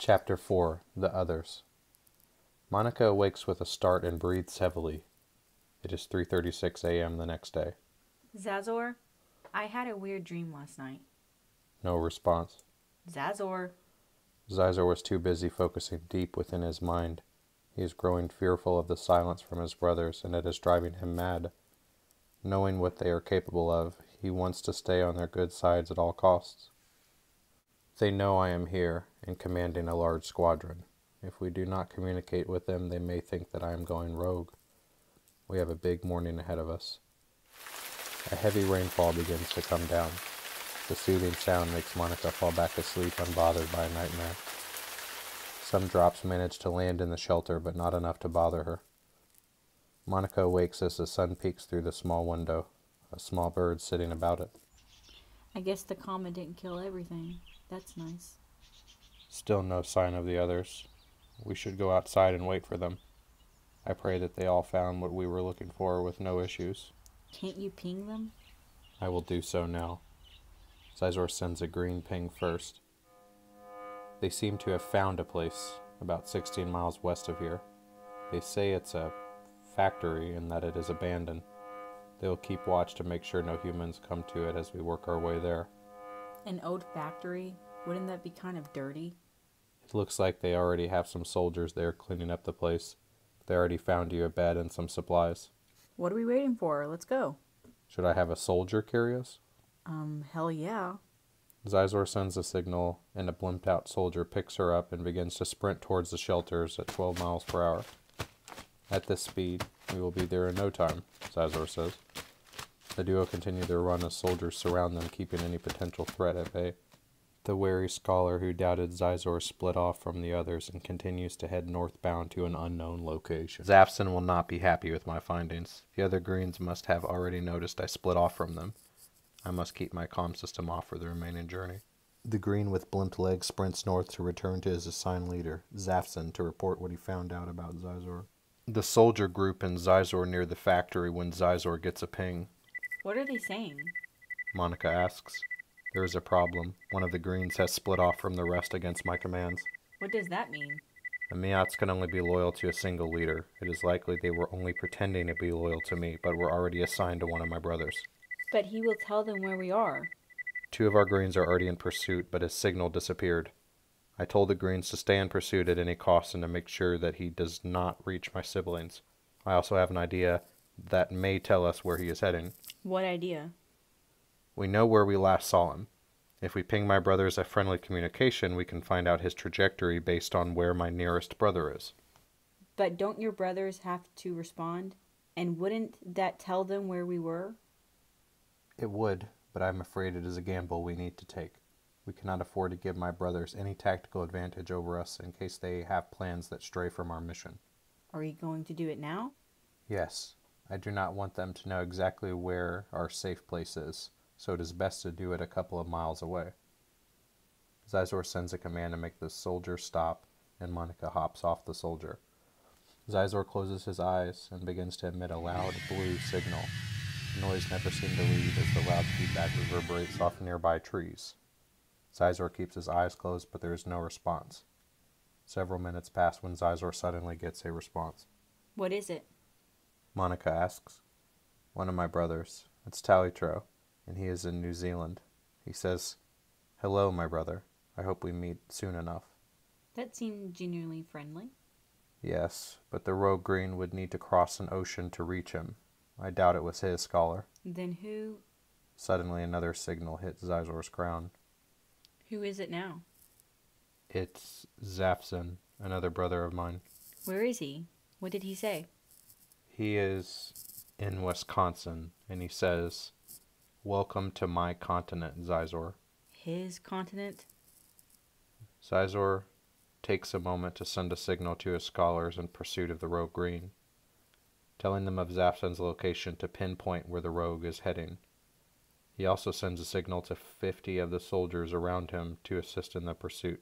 Chapter 4. The Others. Monica awakes with a start and breathes heavily. It is 3:36 a.m. the next day. Zazor, I had a weird dream last night. No response. Zazor. Zizor was too busy focusing deep within his mind. He is growing fearful of the silence from his brothers, and it is driving him mad. Knowing what they are capable of, he wants to stay on their good sides at all costs. They know I am here and commanding a large squadron. If we do not communicate with them, they may think that I am going rogue. We have a big morning ahead of us. A heavy rainfall begins to come down. The soothing sound makes Monica fall back asleep unbothered by a nightmare. Some drops manage to land in the shelter, but not enough to bother her. Monica awakes as the sun peeks through the small window, a small bird sitting about it. I guess the comet didn't kill everything. That's nice. Still no sign of the others. We should go outside and wait for them. I pray that they all found what we were looking for with no issues. Can't you ping them? I will do so now. Zizor sends a green ping first. They seem to have found a place about 16 miles west of here. They say it's a factory and that it is abandoned. They will keep watch to make sure no humans come to it as we work our way there. An old factory? Wouldn't that be kind of dirty? It looks like they already have some soldiers there cleaning up the place. They already found you a bed and some supplies. What are we waiting for? Let's go. Should I have a soldier carry us? Hell yeah. Zizor sends a signal, and a blimped-out soldier picks her up and begins to sprint towards the shelters at 12 miles per hour. At this speed, we will be there in no time, Zizor says. The duo continue their run as soldiers surround them, keeping any potential threat at bay. The wary scholar who doubted Zizor split off from the others and continues to head northbound to an unknown location. Zafson will not be happy with my findings. The other Greens must have already noticed I split off from them. I must keep my comm system off for the remaining journey. The Green with blimped legs sprints north to return to his assigned leader, Zafson, to report what he found out about Zizor. The soldier group and Zizor near the factory when Zizor gets a ping. What are they saying? Monica asks. There is a problem. One of the Greens has split off from the rest against my commands. What does that mean? The Miats can only be loyal to a single leader. It is likely they were only pretending to be loyal to me, but were already assigned to one of my brothers. But he will tell them where we are. 2 of our Greens are already in pursuit, but his signal disappeared. I told the Greens to stay in pursuit at any cost and to make sure that he does not reach my siblings. I also have an idea that may tell us where he is heading. What idea? We know where we last saw him. If we ping my brothers a friendly communication, we can find out his trajectory based on where my nearest brother is. But don't your brothers have to respond? And wouldn't that tell them where we were? It would, but I'm afraid it is a gamble we need to take. We cannot afford to give my brothers any tactical advantage over us in case they have plans that stray from our mission. Are you going to do it now? Yes. I do not want them to know exactly where our safe place is, so it is best to do it a couple of miles away. Zizor sends a command to make the soldier stop, and Monica hops off the soldier. Zizor closes his eyes and begins to emit a loud blue signal. The noise never seemed to leave as the loud feedback reverberates off nearby trees. Zizor keeps his eyes closed, but there is no response. Several minutes pass when Zizor suddenly gets a response. What is it? Monica asks. One of my brothers. It's Talitro, and he is in New Zealand. He says, "Hello, my brother. I hope we meet soon enough." That seemed genuinely friendly. Yes, but the Rogue Green would need to cross an ocean to reach him. I doubt it was his, scholar. Then who... Suddenly another signal hit Zizor's crown. Who is it now? It's Zafson, another brother of mine. Where is he? What did he say? He is in Wisconsin, and he says, "Welcome to my continent, Zizor." His continent? Zizor takes a moment to send a signal to his scholars in pursuit of the Rogue Green, telling them of Zafson's location to pinpoint where the rogue is heading. He also sends a signal to 50 of the soldiers around him to assist in the pursuit.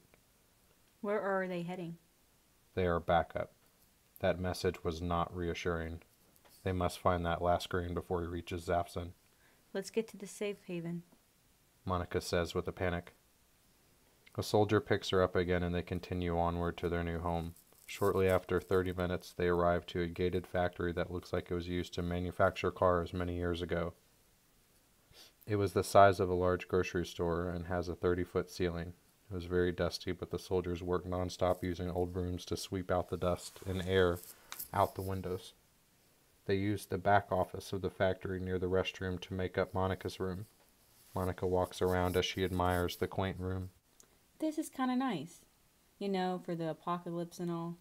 Where are they heading? They are backup. That message was not reassuring. They must find that last Green before he reaches Zafson. Let's get to the safe haven. Monica says with a panic. A soldier picks her up again and they continue onward to their new home. Shortly after 30 minutes, they arrive to a gated factory that looks like it was used to manufacture cars many years ago. It was the size of a large grocery store and has a 30-foot ceiling. It was very dusty, but the soldiers worked nonstop using old brooms to sweep out the dust and air out the windows. They used the back office of the factory near the restroom to make up Monica's room. Monica walks around as she admires the quaint room. This is kind of nice. You know, for the apocalypse and all.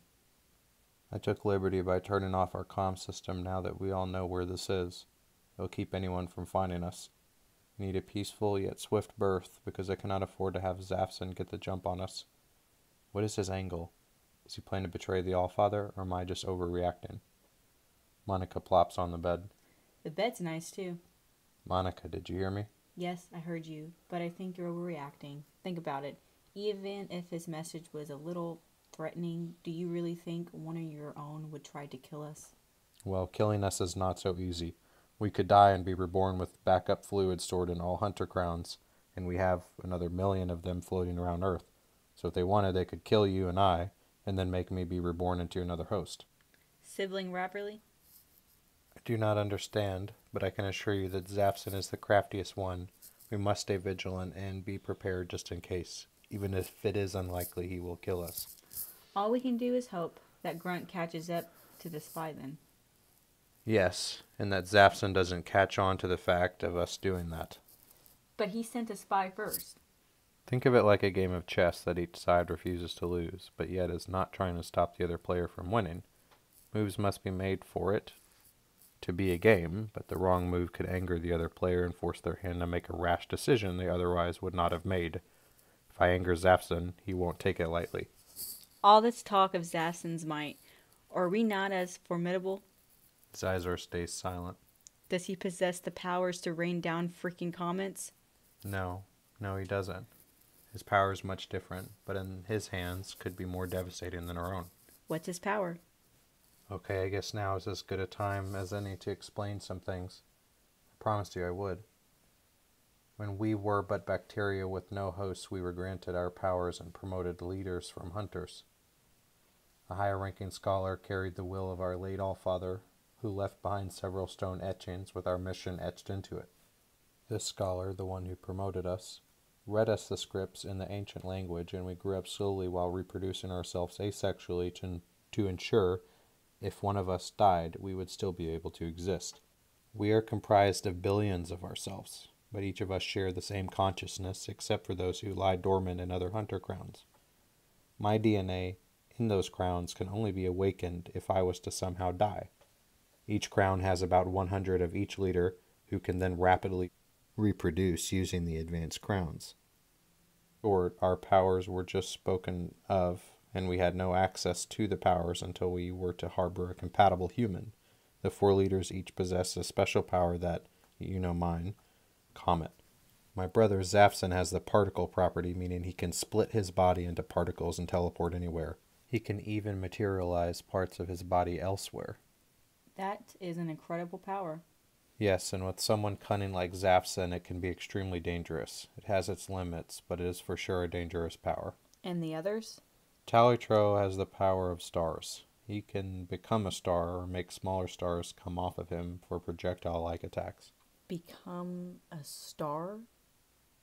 I took liberty by turning off our comm system now that we all know where this is. It'll keep anyone from finding us. We need a peaceful yet swift birth because I cannot afford to have Zafson get the jump on us. What is his angle? Is he planning to betray the Allfather, or am I just overreacting? Monica plops on the bed. The bed's nice too. Monica, did you hear me? Yes, I heard you, but I think you're overreacting. Think about it. Even if his message was a little threatening, do you really think one of your own would try to kill us? Well, killing us is not so easy. We could die and be reborn with backup fluid stored in all hunter crowns, and we have another 1,000,000 of them floating around Earth. So if they wanted, they could kill you and I, and then make me be reborn into another host. Sibling rivalry? I do not understand, but I can assure you that Zafson is the craftiest one. We must stay vigilant and be prepared just in case, even if it is unlikely he will kill us. All we can do is hope that Grunt catches up to the spy then. Yes, and that Zafson doesn't catch on to the fact of us doing that. But he sent a spy first. Think of it like a game of chess that each side refuses to lose, but yet is not trying to stop the other player from winning. Moves must be made for it to be a game, but the wrong move could anger the other player and force their hand to make a rash decision they otherwise would not have made. If I anger Zafson, he won't take it lightly. All this talk of Zafson's might, are we not as formidable? Zizor stays silent. Does he possess the powers to rain down freaking comets? No, he doesn't. His power is much different, but in his hands could be more devastating than our own. What's his power? Okay, I guess now is as good a time as any to explain some things. I promised you I would. When we were but bacteria with no hosts, we were granted our powers and promoted leaders from hunters. A higher-ranking scholar carried the will of our late Allfather, who left behind several stone etchings with our mission etched into it. This scholar, the one who promoted us, read us the scripts in the ancient language, and we grew up slowly while reproducing ourselves asexually to ensure, if one of us died, we would still be able to exist. We are comprised of billions of ourselves, but each of us share the same consciousness, except for those who lie dormant in other hunter crowns. My DNA in those crowns can only be awakened if I was to somehow die. Each crown has about 100 of each leader, who can then rapidly reproduce using the advanced crowns. Or our powers were just spoken of, and we had no access to the powers until we were to harbor a compatible human. The 4 leaders each possess a special power that, you know mine, Comet. My brother Zafson has the particle property, meaning he can split his body into particles and teleport anywhere. He can even materialize parts of his body elsewhere. That is an incredible power. Yes, and with someone cunning like Zafson, it can be extremely dangerous. It has its limits, but it is for sure a dangerous power. And the others? Talitro has the power of stars. He can become a star or make smaller stars come off of him for projectile-like attacks. Become a star?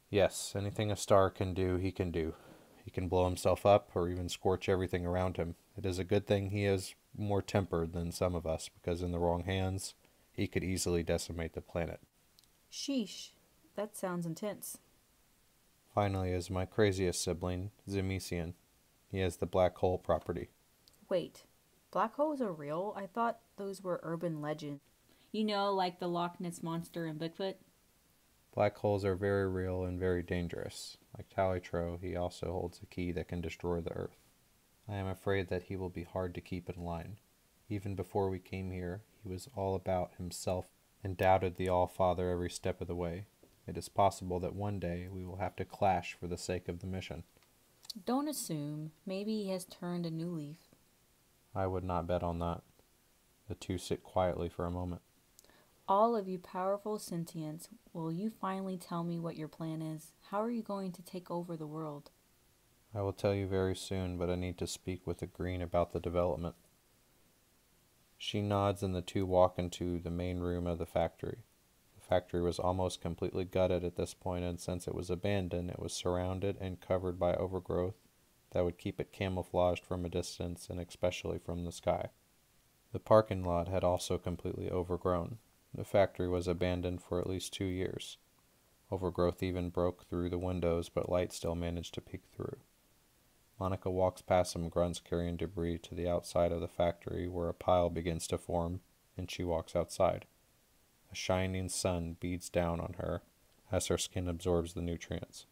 Yes, anything a star can do, he can do. He can blow himself up or even scorch everything around him. It is a good thing he is more tempered than some of us, because in the wrong hands, he could easily decimate the planet. Sheesh, that sounds intense. Finally is my craziest sibling, Zemesian. He has the black hole property. Wait, black holes are real? I thought those were urban legends. You know, like the Loch Ness Monster and Bigfoot? Black holes are very real and very dangerous. Like Talitro, he also holds a key that can destroy the Earth. I am afraid that he will be hard to keep in line. Even before we came here, he was all about himself and doubted the Allfather every step of the way. It is possible that one day we will have to clash for the sake of the mission. Don't assume. Maybe he has turned a new leaf. I would not bet on that. The two sit quietly for a moment. All of you powerful sentients, will you finally tell me what your plan is? How are you going to take over the world? I will tell you very soon, but I need to speak with the Green about the development. She nods and the two walk into the main room of the factory. The factory was almost completely gutted at this point, and since it was abandoned, it was surrounded and covered by overgrowth that would keep it camouflaged from a distance and especially from the sky. The parking lot had also completely overgrown. The factory was abandoned for at least 2 years. Overgrowth even broke through the windows, but light still managed to peek through. Monica walks past some grunts carrying debris to the outside of the factory where a pile begins to form, and she walks outside. A shining sun beats down on her as her skin absorbs the nutrients.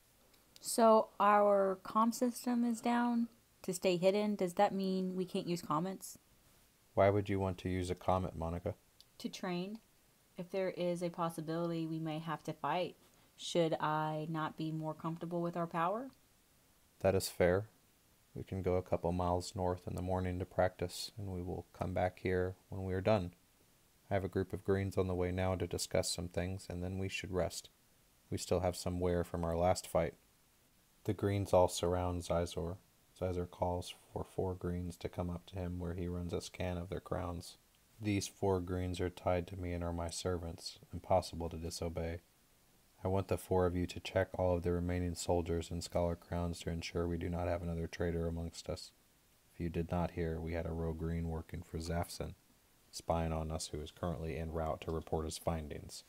So our comm system is down to stay hidden. Does that mean we can't use comets? Why would you want to use a comet, Monica? To train. If there is a possibility we may have to fight, should I not be more comfortable with our power? That is fair. We can go a couple miles north in the morning to practice, and we will come back here when we are done. I have a group of Greens on the way now to discuss some things, and then we should rest. We still have some wear from our last fight. The Greens all surround Zizor. Zizor calls for 4 Greens to come up to him where he runs a scan of their crowns. These 4 Greens are tied to me and are my servants, impossible to disobey. I want the 4 of you to check all of the remaining soldiers and scholar crowns to ensure we do not have another traitor amongst us. If you did not hear, we had a rogue Green working for Zafson, spying on us, who is currently en route to report his findings.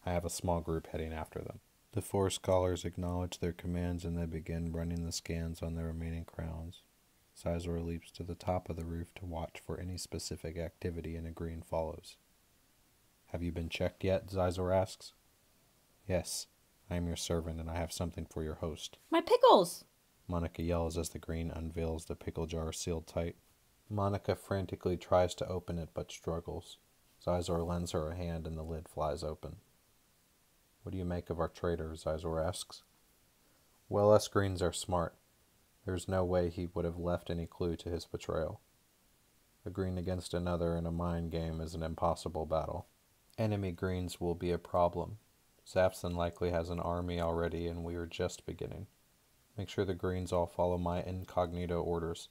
I have a small group heading after them. The 4 scholars acknowledge their commands and they begin running the scans on the remaining crowns. Zizor leaps to the top of the roof to watch for any specific activity, and a Green follows. Have you been checked yet? Zizor asks. Yes, I am your servant and I have something for your host. My pickles! Monica yells as the Green unveils the pickle jar sealed tight. Monica frantically tries to open it but struggles. Zizor lends her a hand and the lid flies open. What do you make of our traitor? Zizor asks. Well, us Greens are smart. There's no way he would have left any clue to his betrayal. A Green against another in a mind game is an impossible battle. Enemy Greens will be a problem. Zafson likely has an army already and we are just beginning. Make sure the Greens all follow my incognito orders.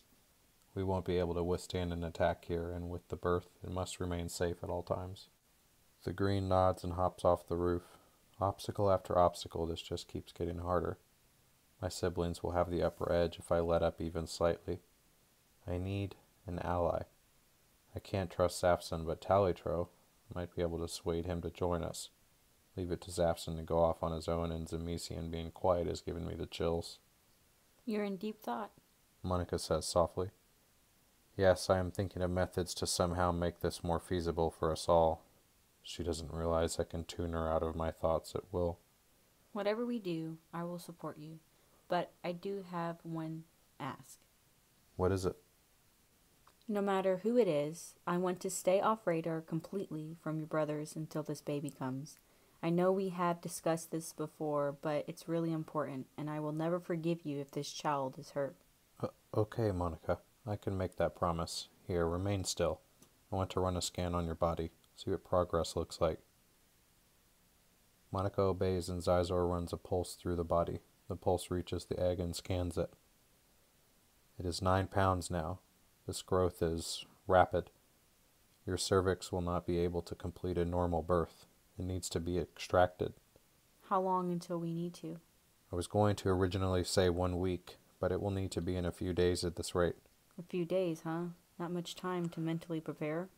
We won't be able to withstand an attack here, and with the berth, it must remain safe at all times. The Green nods and hops off the roof. Obstacle after obstacle, this just keeps getting harder. My siblings will have the upper edge if I let up even slightly. I need an ally. I can't trust Zafson, but Talitro might be able to sway him to join us. Leave it to Zafson to go off on his own, and Zamesian being quiet has given me the chills. You're in deep thought, Monica says softly. Yes, I am thinking of methods to somehow make this more feasible for us all. She doesn't realize I can tune her out of my thoughts at will. Whatever we do, I will support you. But I do have one ask. What is it? No matter who it is, I want to stay off radar completely from your brothers until this baby comes. I know we have discussed this before, but it's really important, and I will never forgive you if this child is hurt. Okay, Monica. I can make that promise. Here, remain still. I want to run a scan on your body, see what progress looks like. Monica obeys and Zizor runs a pulse through the body. The pulse reaches the egg and scans it. It is 9 pounds now. This growth is rapid. Your cervix will not be able to complete a normal birth. It needs to be extracted. How long until we need to? I was going to originally say 1 week, but it will need to be in a few days at this rate. A few days, huh? Not much time to mentally prepare?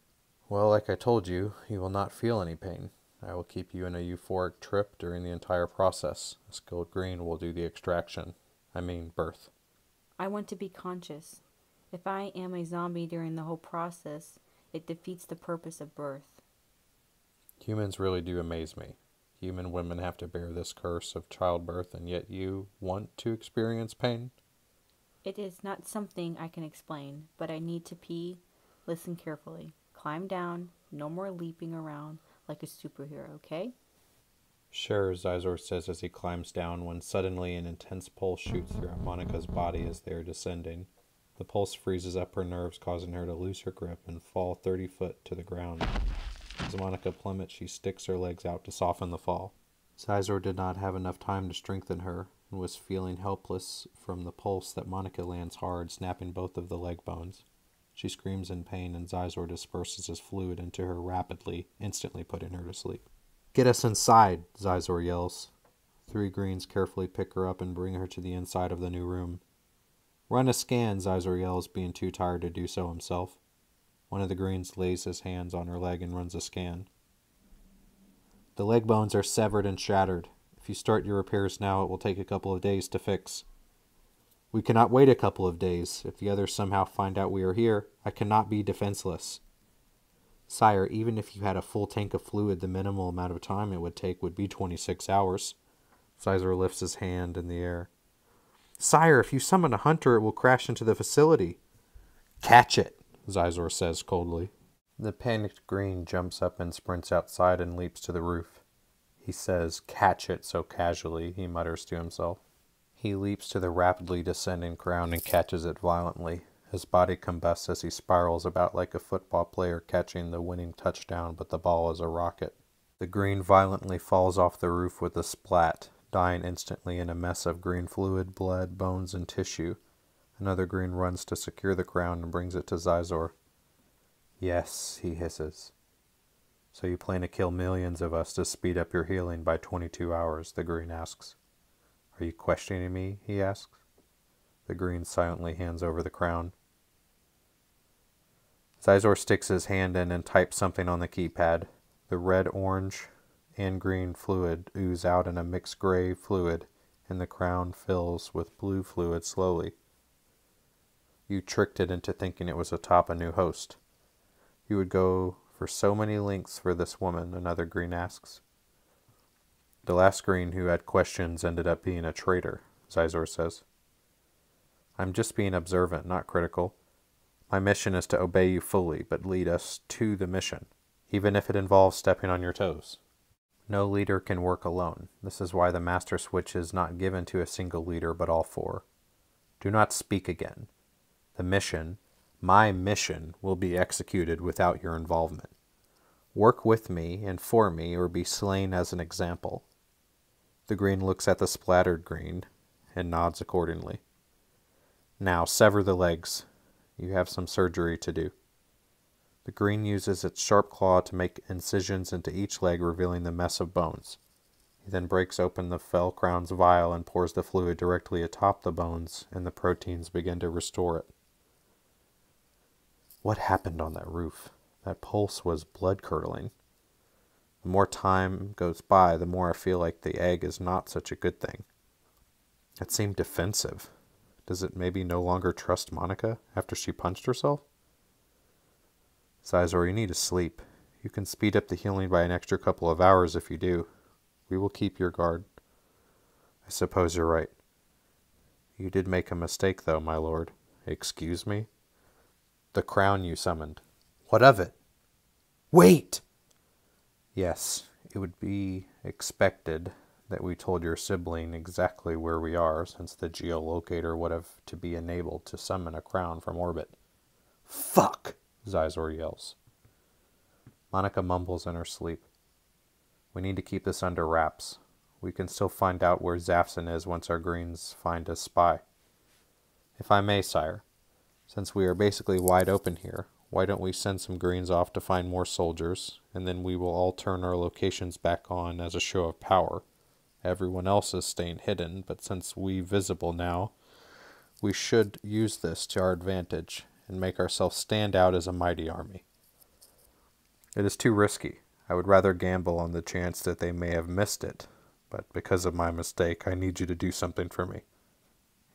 Well, like I told you, you will not feel any pain. I will keep you in a euphoric trip during the entire process. A skilled Green will do the extraction. I mean, birth. I want to be conscious. If I am a zombie during the whole process, it defeats the purpose of birth. Humans really do amaze me. Human women have to bear this curse of childbirth, and yet you want to experience pain? It is not something I can explain, but I need to pee. Listen carefully. Climb down. No more leaping around like a superhero, okay? Sure, Zizor says as he climbs down, when suddenly an intense pulse shoots throughout Monica's body as they are descending. The pulse freezes up her nerves, causing her to lose her grip and fall 30 foot to the ground. As Monica plummets, she sticks her legs out to soften the fall. Zizor did not have enough time to strengthen her. and was feeling helpless from the pulse that Monica lands hard, snapping both of the leg bones. She screams in pain, and Zizor disperses his fluid into her rapidly, instantly putting her to sleep. "Get us inside," Zizor yells. 3 greens carefully pick her up and bring her to the inside of the new room. "Run a scan," Zizor yells, being too tired to do so himself. One of the greens lays his hands on her leg and runs a scan. "The leg bones are severed and shattered. If you start your repairs now, it will take a couple of days to fix." "We cannot wait a couple of days. If the others somehow find out we are here, I cannot be defenseless." "Sire, even if you had a full tank of fluid, the minimal amount of time it would take would be 26 hours. Zizor lifts his hand in the air. "Sire, if you summon a hunter, it will crash into the facility." "Catch it," Zizor says coldly. The panicked green jumps up and sprints outside and leaps to the roof. He says, "Catch it," so casually, he mutters to himself. He leaps to the rapidly descending crown and catches it violently. His body combusts as he spirals about like a football player catching the winning touchdown, but the ball is a rocket. The green violently falls off the roof with a splat, dying instantly in a mess of green fluid, blood, bones, and tissue. Another green runs to secure the crown and brings it to Zizor. "Yes," he hisses. "So you plan to kill millions of us to speed up your healing by 22 hours, the green asks. "Are you questioning me?" he asks. The green silently hands over the crown. Zizor sticks his hand in and types something on the keypad. The red, orange, and green fluid ooze out in a mixed gray fluid, and the crown fills with blue fluid slowly. "You tricked it into thinking it was atop a new host. You would go for so many lengths for this woman," another green asks. "The last green who had questions ended up being a traitor," Zizor says. "I'm just being observant, not critical. My mission is to obey you fully, but lead us to the mission, even if it involves stepping on your toes. No leader can work alone. This is why the master switch is not given to a single leader, but all 4. Do not speak again. The mission, my mission, will be executed without your involvement. Work with me and for me, or be slain as an example." The green looks at the splattered green and nods accordingly. "Now sever the legs. You have some surgery to do." The green uses its sharp claw to make incisions into each leg, revealing the mess of bones. He then breaks open the fell crown's vial and pours the fluid directly atop the bones, and the proteins begin to restore it. What happened on that roof? That pulse was blood-curdling. The more time goes by, the more I feel like the egg is not such a good thing. It seemed defensive. Does it maybe no longer trust Monica after she punched herself? "Zizor, you need to sleep. You can speed up the healing by an extra couple of hours if you do. We will keep your guard." "I suppose you're right." "You did make a mistake, though, my lord." "Excuse me?" "The crown you summoned." "What of it?" "Wait!" "Yes, it would be expected that we told your sibling exactly where we are, since the geolocator would have to be enabled to summon a crown from orbit." "Fuck!" Zizor yells. Monica mumbles in her sleep. "We need to keep this under wraps. We can still find out where Zafson is once our greens find a spy. If I may, sire, since we are basically wide open here, why don't we send some greens off to find more soldiers, and then we will all turn our locations back on as a show of power. Everyone else is staying hidden, but since we visible now, we should use this to our advantage and make ourselves stand out as a mighty army." "It is too risky. I would rather gamble on the chance that they may have missed it, but because of my mistake, I need you to do something for me."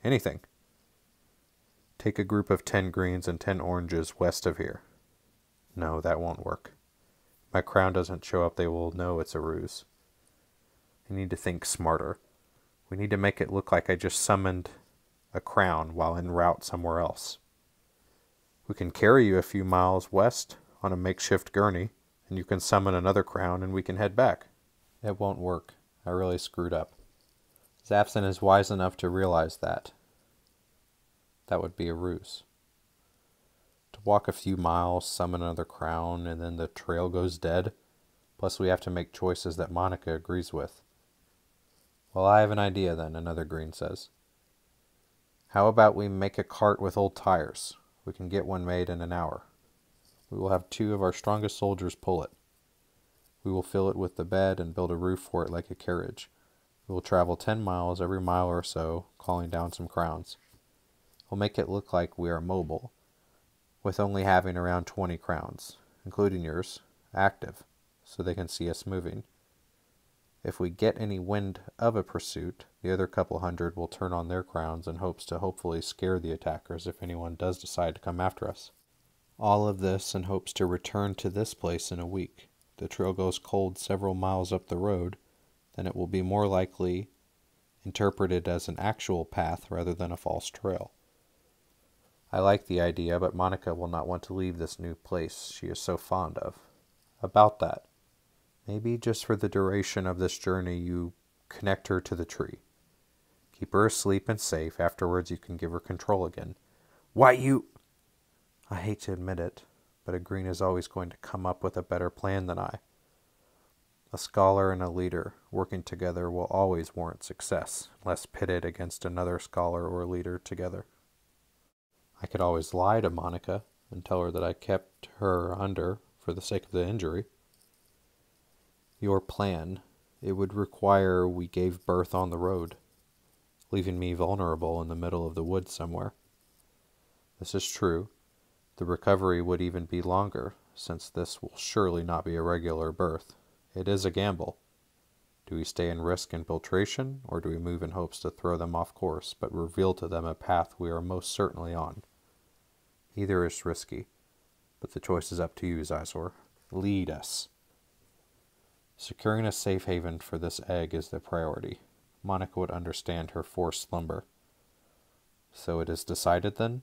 "Anything." "Take a group of 10 greens and 10 oranges west of here." "No, that won't work. If my crown doesn't show up, they will know it's a ruse. I need to think smarter. We need to make it look like I just summoned a crown while en route somewhere else. We can carry you a few miles west on a makeshift gurney, and you can summon another crown and we can head back." "It won't work. I really screwed up. Zafson is wise enough to realize that. That would be a ruse. To walk a few miles, summon another crown, and then the trail goes dead. Plus we have to make choices that Monica agrees with. Well, I have an idea then, another green says. How about we make a cart with old tires? We can get one made in an hour. We will have 2 of our strongest soldiers pull it. We will fill it with the bed and build a roof for it like a carriage. We will travel 10 miles every mile or so, calling down some crowns. We'll make it look like we are mobile, with only having around 20 crowns, including yours, active, so they can see us moving. If we get any wind of a pursuit, the other couple hundred will turn on their crowns in hopes to hopefully scare the attackers if anyone does decide to come after us. All of this in hopes to return to this place in a week. The trail goes cold several miles up the road, then it will be more likely interpreted as an actual path rather than a false trail. I like the idea, but Monica will not want to leave this new place she is so fond of. About that, maybe just for the duration of this journey you connect her to the tree. Keep her asleep and safe. Afterwards you can give her control again. Why you... I hate to admit it, but a green is always going to come up with a better plan than I. A scholar and a leader working together will always warrant success, unless pitted against another scholar or leader together. I could always lie to Monica and tell her that I kept her under for the sake of the injury. Your plan, it would require we gave birth on the road, leaving me vulnerable in the middle of the woods somewhere. This is true. The recovery would even be longer, since this will surely not be a regular birth. It is a gamble. Do we stay and risk infiltration, or do we move in hopes to throw them off course, but reveal to them a path we are most certainly on? Either is risky, but the choice is up to you, Zizor. Lead us. Securing a safe haven for this egg is the priority. Monica would understand her forced slumber. So it is decided then?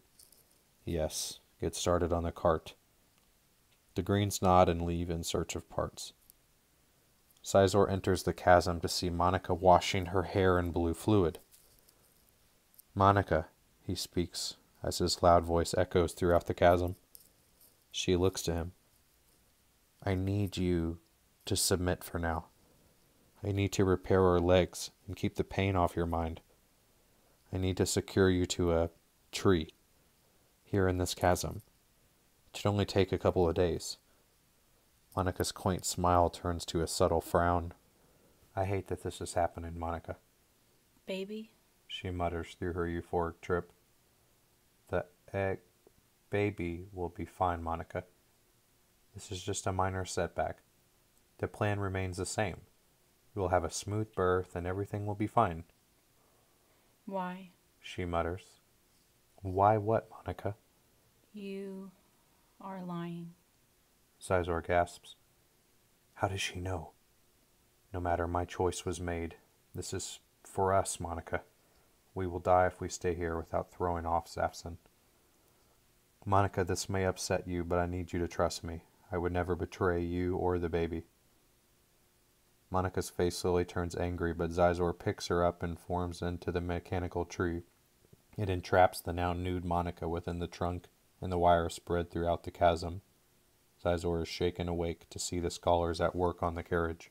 Yes. Get started on the cart. The greens nod and leave in search of parts. Sizor enters the chasm to see Monica washing her hair in blue fluid. Monica, he speaks, as his loud voice echoes throughout the chasm. She looks to him. I need you to submit for now. I need to repair her legs and keep the pain off your mind. I need to secure you to a tree here in this chasm. It should only take a couple of days. Monica's quaint smile turns to a subtle frown. I hate that this is happening, Monica. Baby? She mutters through her euphoric trip. The baby will be fine, Monica. This is just a minor setback. The plan remains the same. You will have a smooth birth and everything will be fine. Why? She mutters. Why what, Monica? You are lying. Sizor gasps. How does she know? No matter, my choice was made. This is for us, Monica. We will die if we stay here without throwing off Zafson. Monica, this may upset you, but I need you to trust me. I would never betray you or the baby. Monica's face slowly turns angry, but Zizor picks her up and forms into the mechanical tree. It entraps the now nude Monica within the trunk, and the wire spread throughout the chasm. Zizor is shaken awake to see the scholars at work on the carriage.